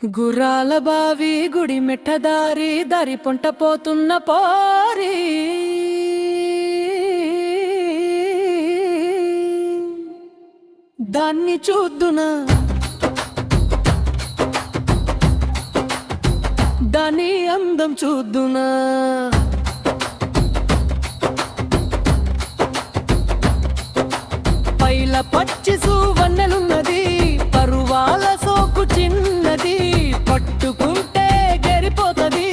గుర్రాల బావి గుడి మెట్టదారి దారి పొంట పోతున్న పోరి దాన్ని చూద్దునా దాని అందం చూద్దునా పైల పచ్చి సువన్నెలున్నది పరువాల సోకు చిన్నది పట్టుకుంటే గెరిపోతది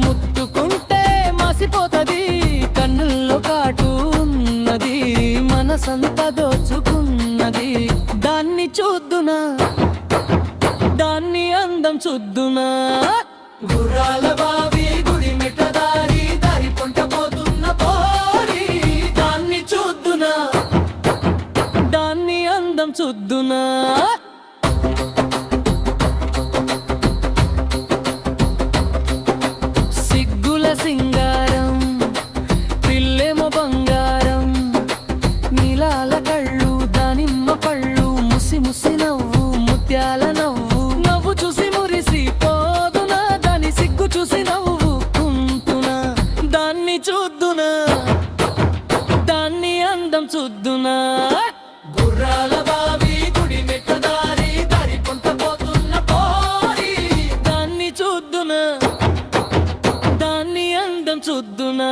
ముట్టుకుంటే మాసిపోతది కన్నుల్లో కాటు ఉన్నది మనసంతా దోచుకున్నది దాన్ని చూద్దునా దాన్ని అందం చూద్దునా గుర్రాల బావి గుడి మెట్టదారి దారి పొంట పోతున్న పోరి దాన్ని చూద్దునా దాన్ని అందం చూద్దునా సిగ్గుల సింగారం పిల్లేమో బంగారం నీలాల కళ్ళు దానిమ్మ పళ్ళు ముసి ముసి నవ్వు ముత్యాల నవ్వు నవ్వు చూసి మురిసి పోదునా దాని సిగ్గు చూసి నవ్వుకుంటున్నా దాన్ని చూద్దునా దాన్ని అందం చూద్దునా గుర్రాల బావి గుడి మెట్టదారి దారి పొంట పోతున్న పోరి దాన్ని చూద్దునా దాన్ని అందం చూద్దునా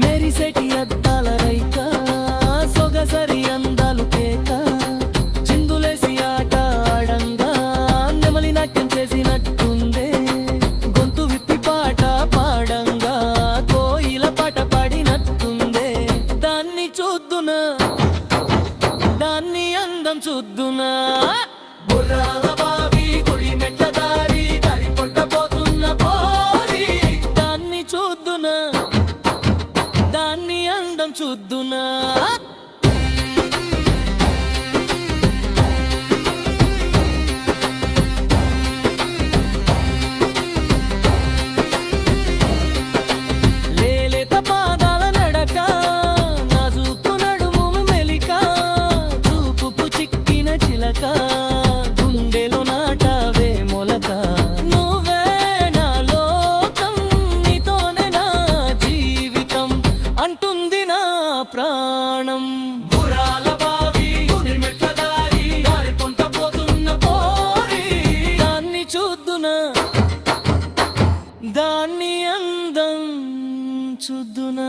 మెరిసెటి అద్దాల రైక సొగసరి అందాలు కేక చిందులేసి ఆట ఆడంగా నెమలి నాట్యం చేసినట్టుందే గొంతు విప్పి పాట పాడంగా కోయిల పాట పాడినట్టుందే దాన్ని చూద్దునా దాన్ని అందం చూద్దునా గుర్రాల బావి గుడి మెట్టదారి దారి పొంట పోతున్న పోరి దాన్ని చూద్దునా దాన్ని అందం చూద్దునా లేలేత పాదాల నడక నాజూకు నడుము మెలిక చూపుకు చిక్కిన చిలక గుండెలో నాటవే మొలక నువ్వే నా లోకం నీతోనే నా జీవితం అంటుంది నా ప్రాణం గుర్రాల బావి గుడి మెట్టదారి దారి పొంట పోతున్న పోరి దాన్ని చూద్దునా దాన్ని అందం చూద్దునా